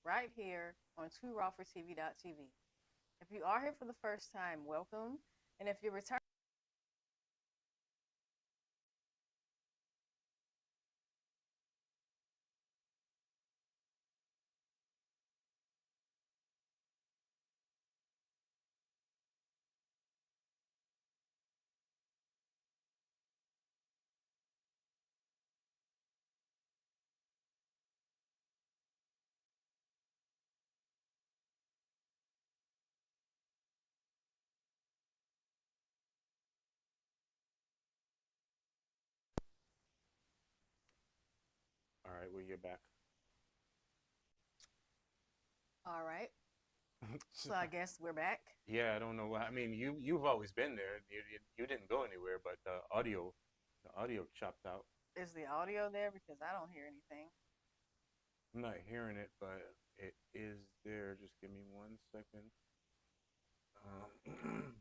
right here on TwoRawForTV.tv. If you are here for the first time, welcome. And if you're returning, All right, well, you're back. all right. So I guess we're back. Yeah, I don't know why. I mean, you've always been there. You didn't go anywhere, but the audio chopped out. Is the audio there? Because I don't hear anything. I'm not hearing it, but it is there. Just give me 1 second. Um,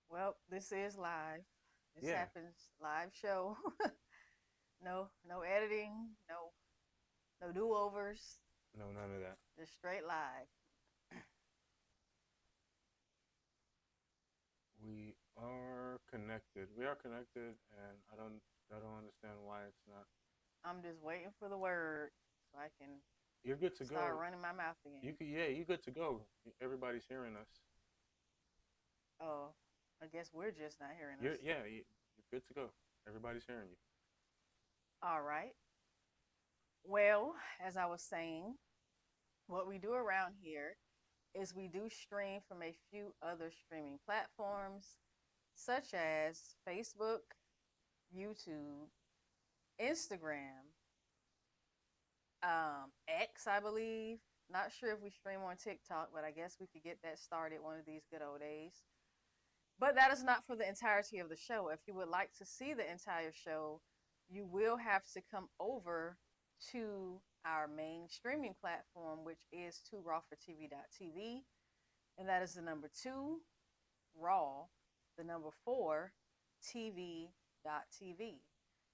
Well, this is live. This yeah, happens live show. No editing, no do-overs, no, none of that. just straight live. We are connected. We are connected, and I don't understand why it's not. I'm just waiting for the word so I can You're good to start go. running my mouth You again. could, yeah, you're good to go. Everybody's hearing us. Oh, I guess we're just not hearing You're us. yeah, you're good to go. Everybody's hearing you. All right. Well, as I was saying, what we do around here is we do stream from a few other streaming platforms such as Facebook, YouTube, Instagram, X, I believe. Not sure if we stream on TikTok, but I guess we could get that started one of these good old days. But that is not for the entirety of the show. If you would like to see the entire show, you will have to come over to our main streaming platform, which is 2rawfortv.tv. And that is the number 2raw, the number 4, tv.tv.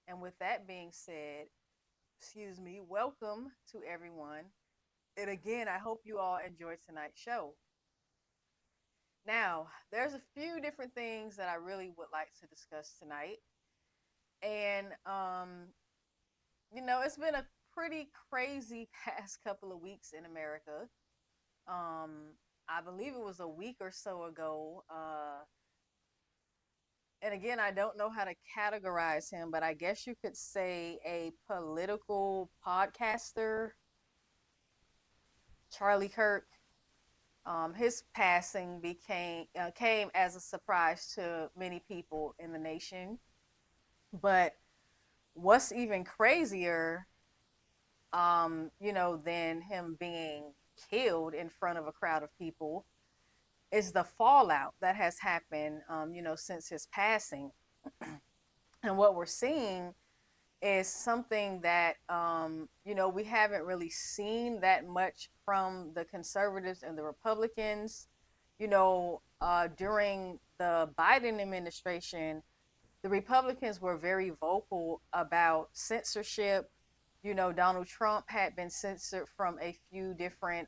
And with that being said, excuse me, welcome to everyone. And again, I hope you all enjoyed tonight's show. Now, there's a few different things that I really would like to discuss tonight. And it's been a pretty crazy past couple of weeks in America. Um I believe it was a week or so ago. And again, I don't know how to categorize him, but I guess you could say a political podcaster, Charlie Kirk. His passing became came as a surprise to many people in the nation. But what's even crazier, than him being killed in front of a crowd of people is the fallout that has happened, since his passing. And what we're seeing is something that, we haven't really seen that much from the conservatives and the Republicans. During the Biden administration, the Republicans were very vocal about censorship. Donald Trump had been censored from a few different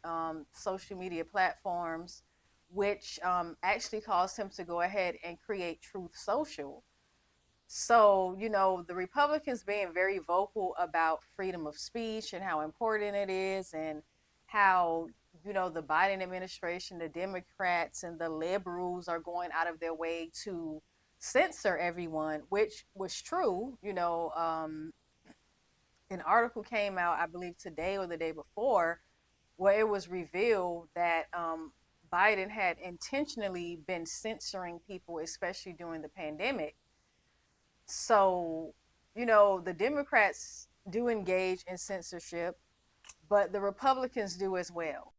social media platforms, which actually caused him to go ahead and create Truth Social. So, the Republicans being very vocal about freedom of speech and how important it is, and how, the Biden administration, the Democrats, and the liberals are going out of their way to censor everyone, which was true. An article came out, I believe today or the day before, where it was revealed that Biden had intentionally been censoring people, especially during the pandemic. So, the Democrats do engage in censorship, but the Republicans do as well.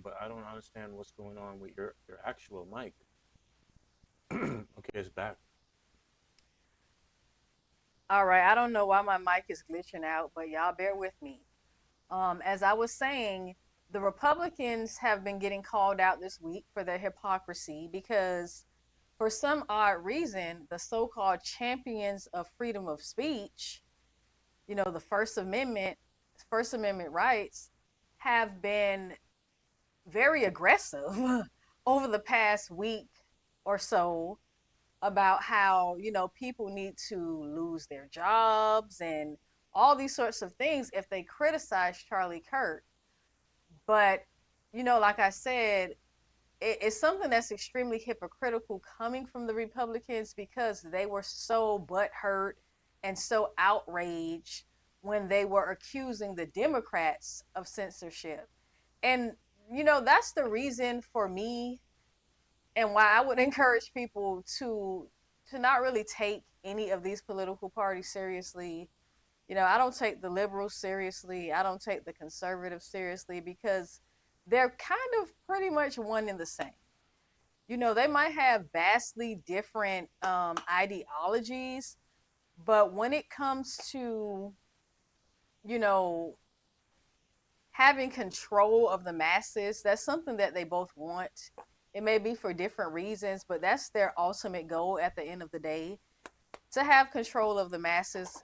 But I don't understand what's going on with your actual mic. Okay, it's back. All right, I don't know why my mic is glitching out, but y'all bear with me. As I was saying, the Republicans have been getting called out this week for their hypocrisy because, for some odd reason, the so called champions of freedom of speech, the First Amendment rights, have been very aggressive over the past week or so about how, people need to lose their jobs and all these sorts of things if they criticize Charlie Kirk. But, like I said, it's something that's extremely hypocritical coming from the Republicans because they were so butthurt and so outraged when they were accusing the Democrats of censorship. And, that's the reason for me and why I would encourage people to not really take any of these political parties seriously. I don't take the liberals seriously. I don't take the conservatives seriously because they're kind of pretty much one and the same. They might have vastly different ideologies, but when it comes to, you know, having control of the masses, that's something that they both want. It may be for different reasons, but that's their ultimate goal at the end of the day, to have control of the masses.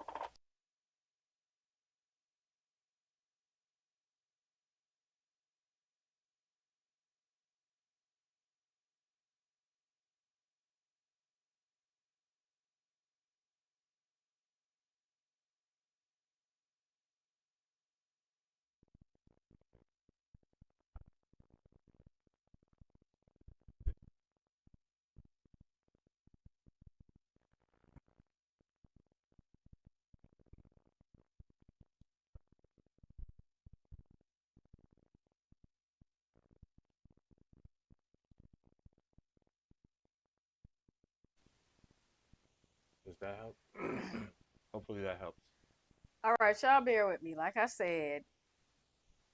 Does that help? Hopefully that helps. All right, y'all bear with me. Like I said,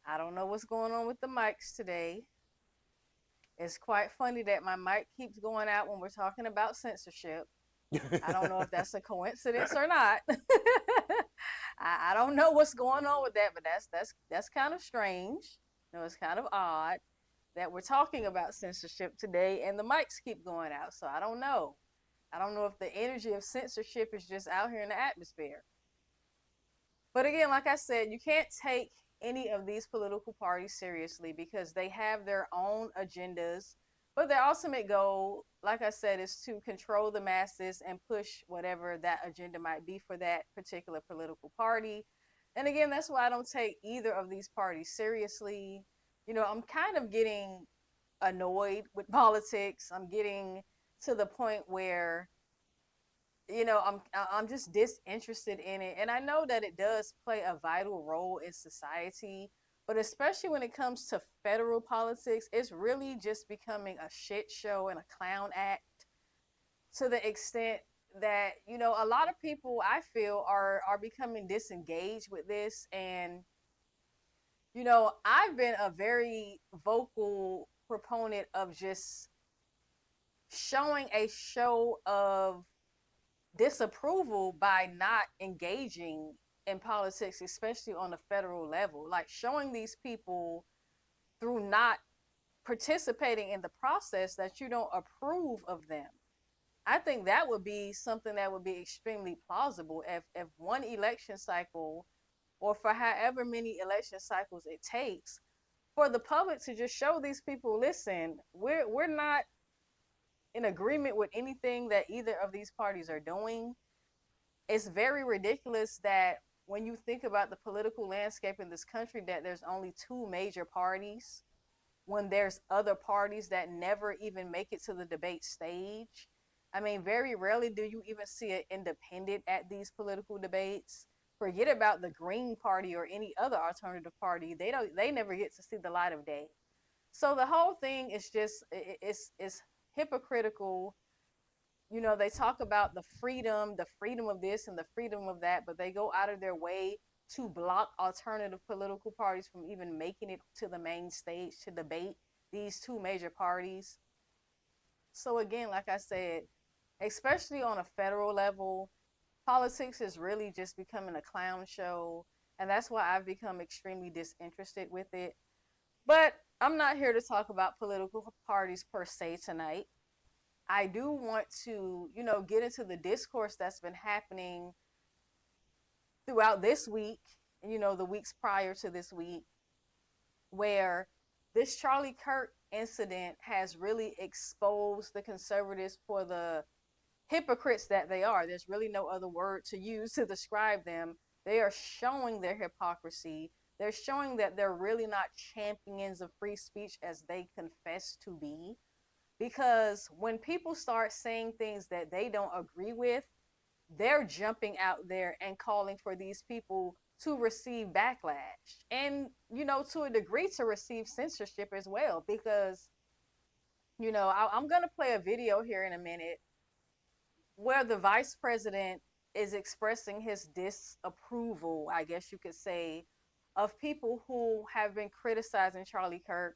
I don't know what's going on with the mics today. It's quite funny that my mic keeps going out when we're talking about censorship. I don't know if that's a coincidence or not. I don't know what's going on with that, but that's kind of strange. It's kind of odd that we're talking about censorship today and the mics keep going out. So I don't know. I don't know if the energy of censorship is just out here in the atmosphere. But again, like I said, you can't take any of these political parties seriously because they have their own agendas. But their ultimate goal, like I said, is to control the masses and push whatever that agenda might be for that particular political party. And again, that's why I don't take either of these parties seriously. I'm kind of getting annoyed with politics. I'm getting to the point where I'm just disinterested in it, and I know that it does play a vital role in society, but especially when it comes to federal politics, it's really just becoming a shit show and a clown act to the extent that a lot of people I feel are becoming disengaged with this. And I've been a very vocal proponent of just showing a show of disapproval by not engaging in politics, especially on the federal level, like showing these people through not participating in the process that you don't approve of them. I think that would be something that would be extremely plausible if one election cycle, or for however many election cycles it takes, for the public to just show these people, listen, we're not in agreement with anything that either of these parties are doing. It's very ridiculous that when you think about the political landscape in this country, that there's only two major parties when there's other parties that never even make it to the debate stage. I mean, very rarely do you even see an independent at these political debates. Forget about the Green Party or any other alternative party. They never get to see the light of day. So the whole thing is just it's hypocritical. They talk about the freedom of this and the freedom of that, but they go out of their way to block alternative political parties from even making it to the main stage to debate these two major parties. So again, like I said, especially on a federal level. Politics is really just becoming a clown show, and that's why I've become extremely disinterested with it. But I'm not here to talk about political parties per se tonight. I do want to, get into the discourse that's been happening throughout this week, the weeks prior to this week, where this Charlie Kirk incident has really exposed the conservatives for the hypocrites that they are. There's really no other word to use to describe them. They are showing their hypocrisy. They're showing that they're really not champions of free speech as they confess to be. Because when people start saying things that they don't agree with, they're jumping out there and calling for these people to receive backlash and, to a degree, to receive censorship as well. Because, I'm going to play a video here in a minute where the vice president is expressing his disapproval, I guess you could say, of people who have been criticizing Charlie Kirk.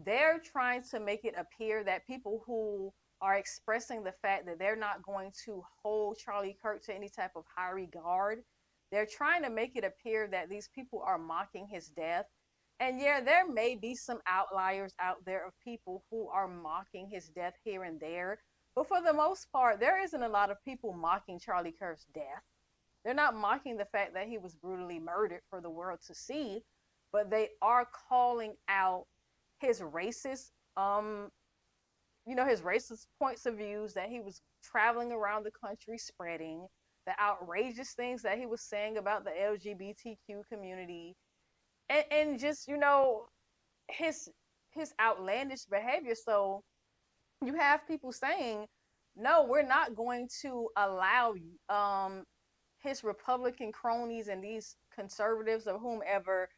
They're trying to make it appear that people who are expressing the fact that they're not going to hold Charlie Kirk to any type of high regard, they're trying to make it appear that these people are mocking his death. And yeah, there may be some outliers out there of people who are mocking his death here and there. But for the most part, there isn't a lot of people mocking Charlie Kirk's death. They're not mocking the fact that he was brutally murdered for the world to see, but they are calling out his racist his racist points of views that he was traveling around the country spreading, the outrageous things that he was saying about the LGBTQ community, and just his outlandish behavior. So you have people saying, no, we're not going to allow his Republican cronies and these conservatives or whomever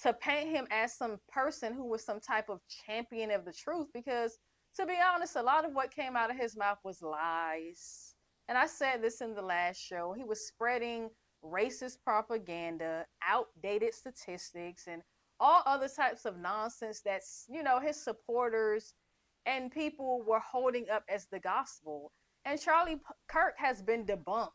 to paint him as some person who was some type of champion of the truth. Because, to be honest, a lot of what came out of his mouth was lies. And I said this in the last show. He was spreading racist propaganda, outdated statistics, and all other types of nonsense that's, his supporters and people were holding up as the gospel. And Charlie Kirk has been debunked.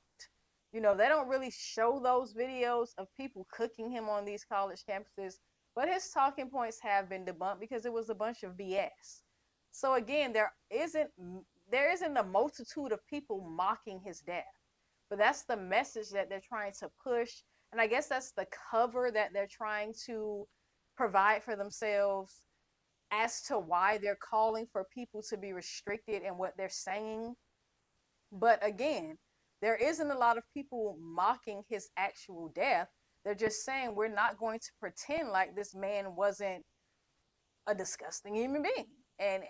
They don't really show those videos of people cooking him on these college campuses, but his talking points have been debunked because it was a bunch of BS. So again, there isn't a multitude of people mocking his death, but that's the message that they're trying to push, and I guess that's the cover that they're trying to provide for themselves as to why they're calling for people to be restricted in what they're saying. But again, there isn't a lot of people mocking his actual death. They're just saying we're not going to pretend like this man wasn't a disgusting human being. And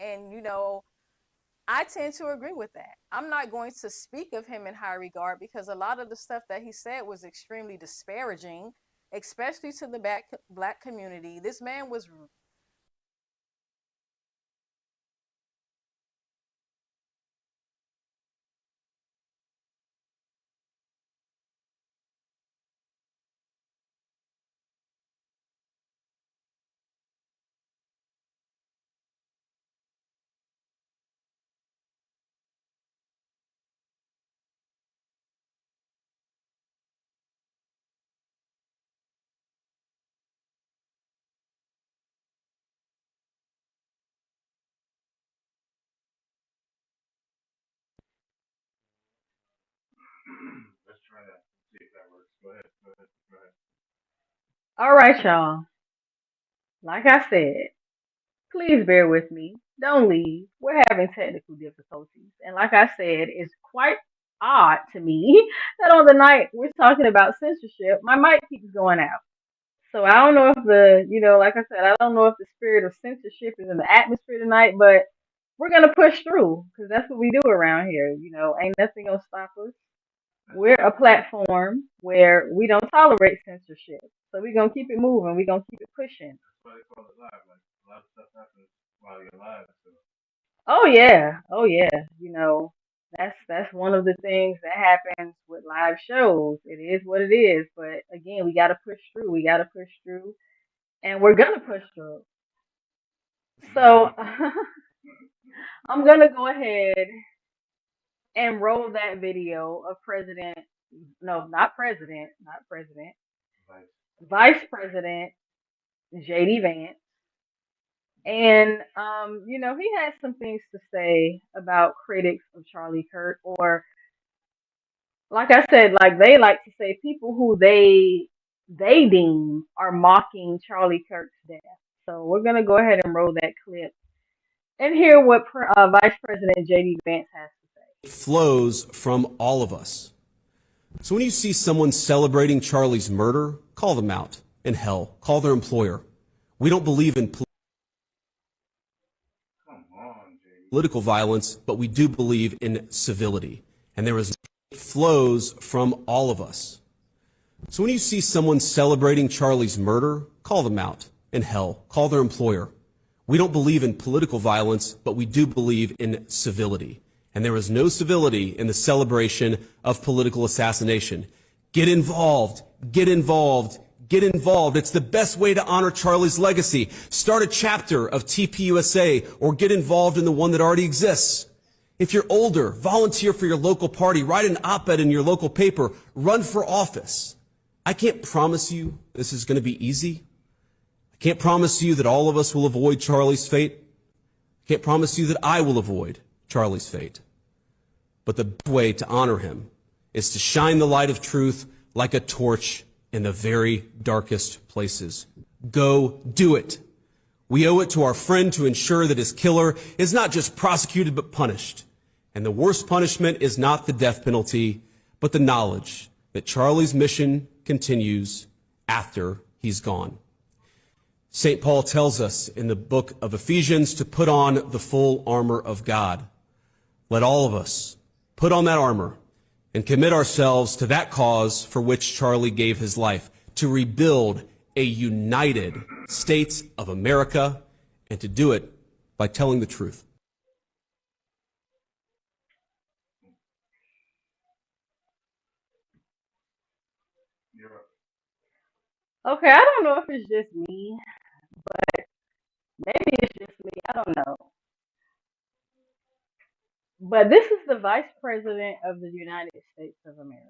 I tend to agree with that. I'm not going to speak of him in high regard because a lot of the stuff that he said was extremely disparaging, especially to the black community. This man was Let's try that. See if that works. Go ahead. Go ahead. Go ahead. All right, y'all. Like I said, please bear with me. Don't leave. We're having technical difficulties. And like I said, it's quite odd to me that on the night we're talking about censorship, my mic keeps going out. So I don't know if like I said, I don't know if the spirit of censorship is in the atmosphere tonight, but we're going to push through because that's what we do around here. Ain't nothing going to stop us. That's We're why. a platform where we don't tolerate censorship. So we're going to keep it moving. We're going to keep it pushing. That's why they call it live. Like a lot of stuff happens while you're live. So Oh yeah, oh yeah. That's one of the things that happens with live shows. It is what it is, but again, we got to push through. We got to push through, and we're gonna push through. So I'm gonna go ahead. and roll that video of President, no, not President, not President, Vice President JD Vance. And, he had some things to say about critics of Charlie Kirk, or like I said, like they like to say people who they deem are mocking Charlie Kirk's death. So we're gonna go ahead and roll that clip and hear what Vice President JD Vance has to say. Flows from all of us. So when you see someone celebrating Charlie's murder, call them out. And hell, call their employer. We don't believe in political violence, but we do believe in civility. And there is flows from all of us. So when you see someone celebrating Charlie's murder, call them out. And hell, call their employer. We don't believe in political violence, but we do believe in civility. And there is no civility in the celebration of political assassination. Get involved. Get involved. Get involved. It's the best way to honor Charlie's legacy. Start a chapter of TPUSA or get involved in the one that already exists. If you're older, volunteer for your local party, write an op-ed in your local paper, run for office. I can't promise you this is going to be easy. I can't promise you that all of us will avoid Charlie's fate. I can't promise you that I will avoid Charlie's fate. But the best way to honor him is to shine the light of truth like a torch in the very darkest places. Go do it. We owe it to our friend to ensure that his killer is not just prosecuted but punished. And the worst punishment is not the death penalty, but the knowledge that Charlie's mission continues after he's gone. St. Paul tells us in the book of Ephesians to put on the full armor of God. Let all of us put on that armor and commit ourselves to that cause for which Charlie gave his life, to rebuild a united States of America, and to do it by telling the truth. Okay, I don't know if it's just me. Maybe it's just me. I don't know. But this is the Vice President of the United States of America.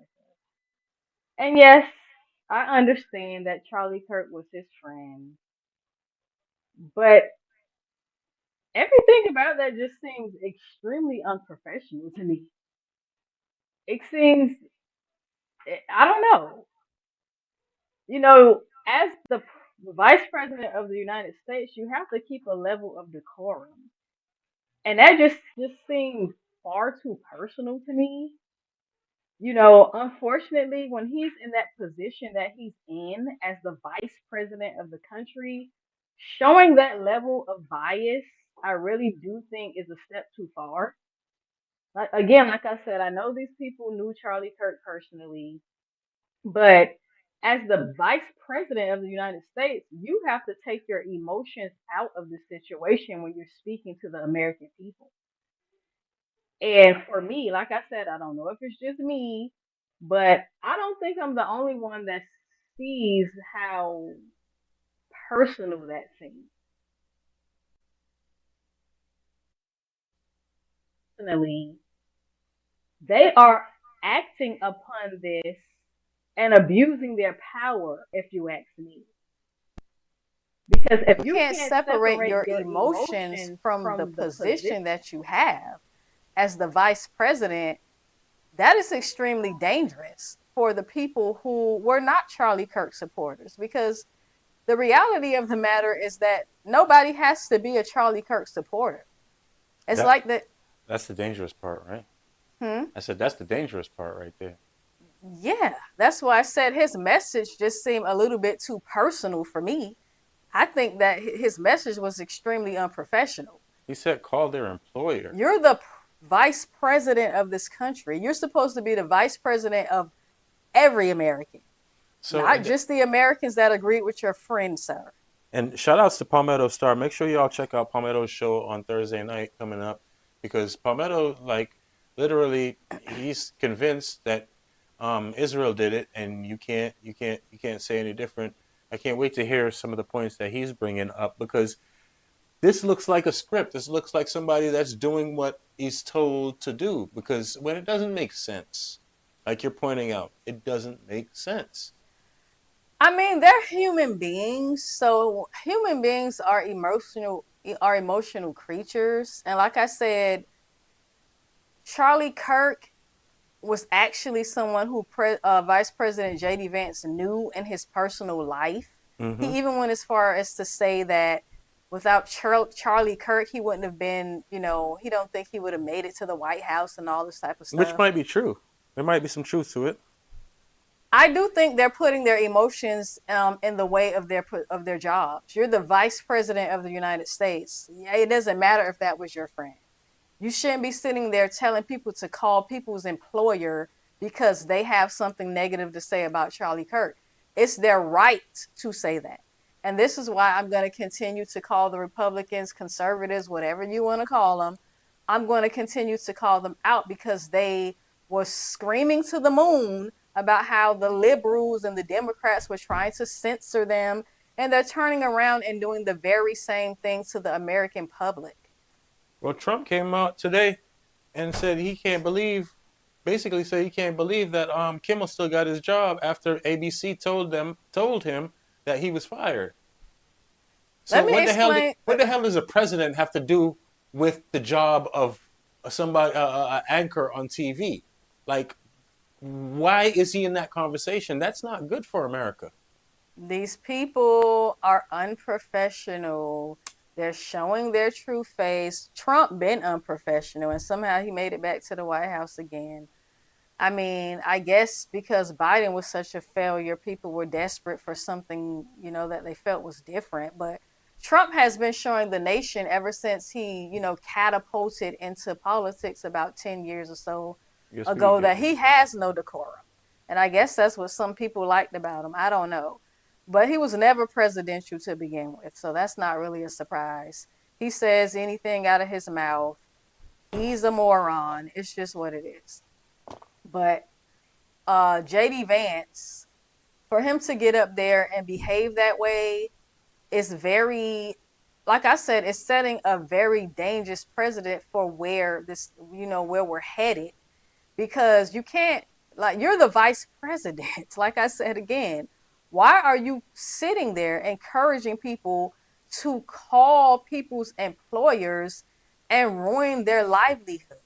And yes, I understand that Charlie Kirk was his friend. But everything about that just seems extremely unprofessional to me. It seems, I don't know. As the Vice President of the United States, you have to keep a level of decorum. And that just seems far too personal to me. Unfortunately, when he's in that position that he's in as the vice president of the country, showing that level of bias, I really do think is a step too far. Again, like I said, I know these people knew Charlie Kirk personally, but as the vice president of the United States, you have to take your emotions out of the situation when you're speaking to the American people. And for me, like I said, I don't know if it's just me, but I don't think I'm the only one that sees how personal that seems. Personally, they are acting upon this and abusing their power, if you ask me. Because if You you can't can't separate separate your your emotions emotions from the from the position, position that you have as the vice president. That is extremely dangerous for the people who were not Charlie Kirk supporters, because the reality of the matter is that nobody has to be a Charlie Kirk supporter. It's That like that. that's the dangerous part, right? Hmm? I said that's the dangerous part right there. Yeah, that's why I said his message just seemed a little bit too personal for me. I think that his message was extremely unprofessional. He said call their employer. You're the vice president of this country. You're supposed to be the vice president of every American, So not just the Americans that agreed with your friend, sir. and shout outs to Palmetto Star. Make sure y'all check out Palmetto's show on Thursday night coming up, because Palmetto, like, literally, he's convinced that Israel did it, and you can't say any different. I can't wait to hear some of the points that he's bringing up, because This looks like a script. This looks like somebody that's doing what he's told to do, because when it doesn't make sense, like you're pointing out, it doesn't make sense. I mean, they're human beings, so human beings are emotional creatures, and like I said, Charlie Kirk was actually someone who Vice President J.D. Vance knew in his personal life. Mm-hmm. He even went as far as to say that without Charlie Kirk, he wouldn't have been, he don't think he would have made it to the White House and all this type of stuff. Which might be true. There might be some truth to it. I do think they're putting their emotions in the way of their jobs. You're the vice president of the United States. It doesn't matter if that was your friend. You shouldn't be sitting there telling people to call people's employer because they have something negative to say about Charlie Kirk. It's their right to say that. And this is why I'm going to continue to call the Republicans, conservatives, whatever you want to call them. I'm going to continue to call them out because they were screaming to the moon about how the liberals and the Democrats were trying to censor them. And they're turning around and doing the very same thing to the American public. Well, Trump came out today and said he can't believe that Kimmel still got his job after ABC told him that he was fired. So Let me explain. What the hell does a president have to do with the job of somebody, anchor on TV? Like, why is he in that conversation? That's not good for America. These people are unprofessional. They're showing their true face. Trump been unprofessional, and somehow he made it back to the White House again. I mean, I guess because Biden was such a failure, people were desperate for something, that they felt was different. But Trump has been showing the nation ever since he, catapulted into politics about 10 years or so ago that he has no decorum. And I guess that's what some people liked about him. I don't know. But he was never presidential to begin with, so that's not really a surprise. He says anything out of his mouth. He's a moron. It's just what it is. But J.D. Vance, for him to get up there and behave that way is very, like I said, it's setting a very dangerous precedent for where where we're headed. Because you can't, you're the vice president. Like I said again, why are you sitting there encouraging people to call people's employers and ruin their livelihood?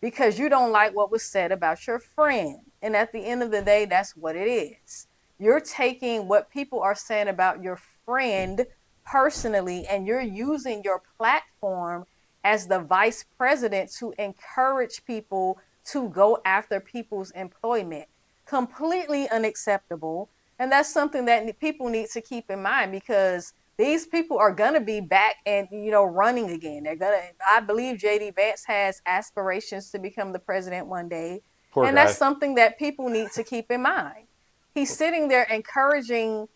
Because you don't like what was said about your friend. And at the end of the day, that's what it is. You're taking what people are saying about your friend personally, and you're using your platform as the vice president to encourage people to go after people's employment. Completely unacceptable. And that's something that people need to keep in mind, because these people are going to be back and, running again. I believe J.D. Vance has aspirations to become the president one day. Poor and guy. That's something that people need to keep in mind. He's sitting there encouraging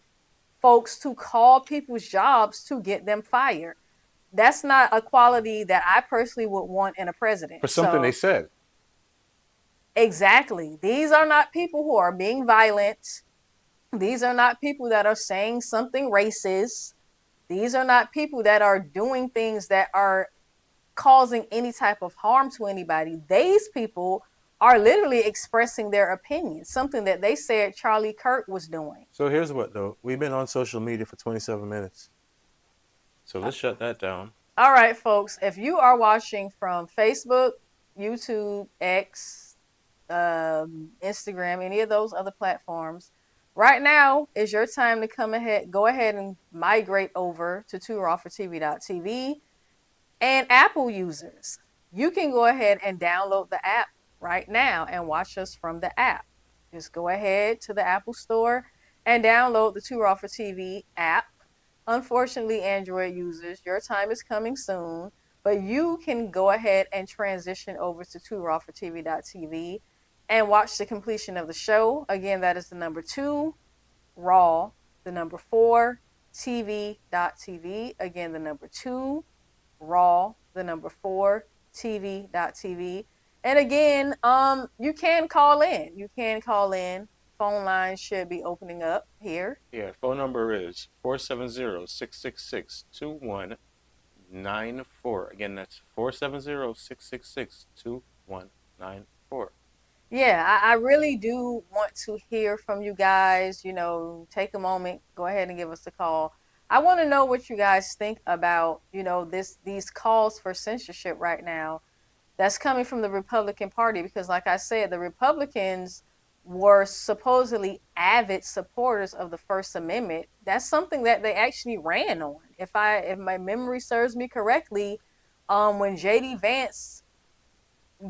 folks to call people's jobs to get them fired. That's not a quality that I personally would want in a president. For something they said. Exactly. These are not people who are being violent. These are not people that are saying something racist. These are not people that are doing things that are causing any type of harm to anybody. These people are literally expressing their opinion, something that they said Charlie Kirk was doing. So here's what, though. We've been on social media for 27 minutes. So let's shut that down. All right, folks. If you are watching from Facebook, YouTube, X, Instagram, any of those other platforms, right now is your time to go ahead and migrate over to TooRawForTV.tv. And Apple users, you can go ahead and download the app right now and watch us from the app. Just go ahead to the Apple Store and download the Too Raw for TV app. Unfortunately, Android users, your time is coming soon, but you can go ahead and transition over to TooRawForTV.tv and watch the completion of the show. Again, that is the number 2, Raw, the number 4, TV.tv. Again, the number 2, Raw, the number 4, TV.tv. And again, you can call in. Phone lines should be opening up here. Yeah, phone number is 470-666-2199. 2194. Again, that's 470-666-2194. Yeah, I really do want to hear from you guys. Take a moment, go ahead and give us a call. I want to know what you guys think about, these calls for censorship right now that's coming from the Republican Party, because like I said, the Republicans were supposedly avid supporters of the First Amendment. That's something that they actually ran on. If my memory serves me correctly, when JD Vance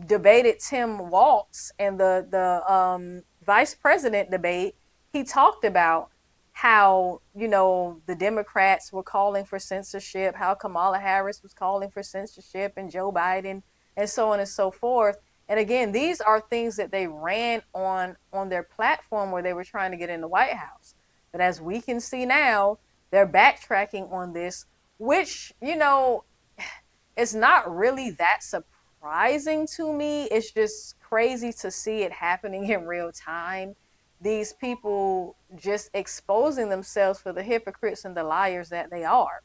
debated Tim Walz and the vice president debate, he talked about how the Democrats were calling for censorship, how Kamala Harris was calling for censorship, and Joe Biden, and so on and so forth. And again, these are things that they ran on their platform where they were trying to get in the White House. But as we can see now, they're backtracking on this, which it's not really that surprising to me. It's just crazy to see it happening in real time. These people just exposing themselves for the hypocrites and the liars that they are.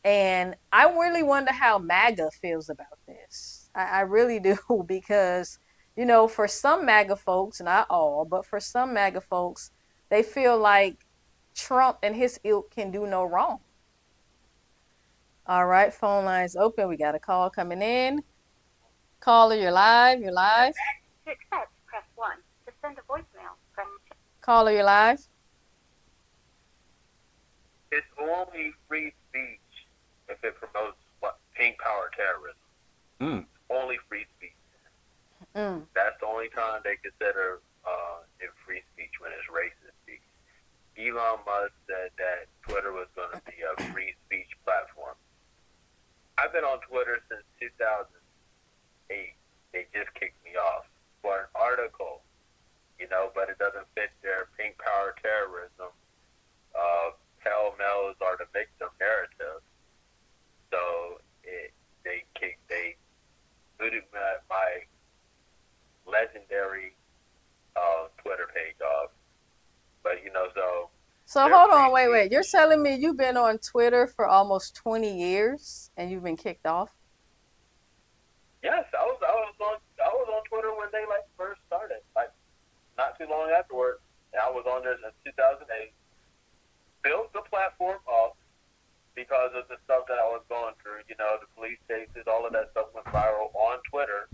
And I really wonder how MAGA feels about this. I really do, because, for some MAGA folks, not all, but for some MAGA folks, they feel like Trump and his ilk can do no wrong. All right, phone lines open. We got a call coming in. Caller, you're live. You're live. To accept, press 1. To send a voicemail, press 2. Caller, you're live. It's only free speech if it promotes pink power terrorism. Only free speech. That's the only time they consider it free speech, when it's racist speech. Elon Musk said that Twitter was going to be a free speech platform. I've been on Twitter since 2008. They just kicked me off for an article, but it doesn't fit their pink power terrorism. Pell-mells are the victim narrative. So they booted my legendary Twitter page off. But So hold on, wait. You're telling me you've been on Twitter for almost 20 years and you've been kicked off? Yes, I was on Twitter when they first started, not too long afterwards. And I was on there since 2008. Built the platform up because of the stuff that I was going through. The police cases, all of that stuff went viral on Twitter.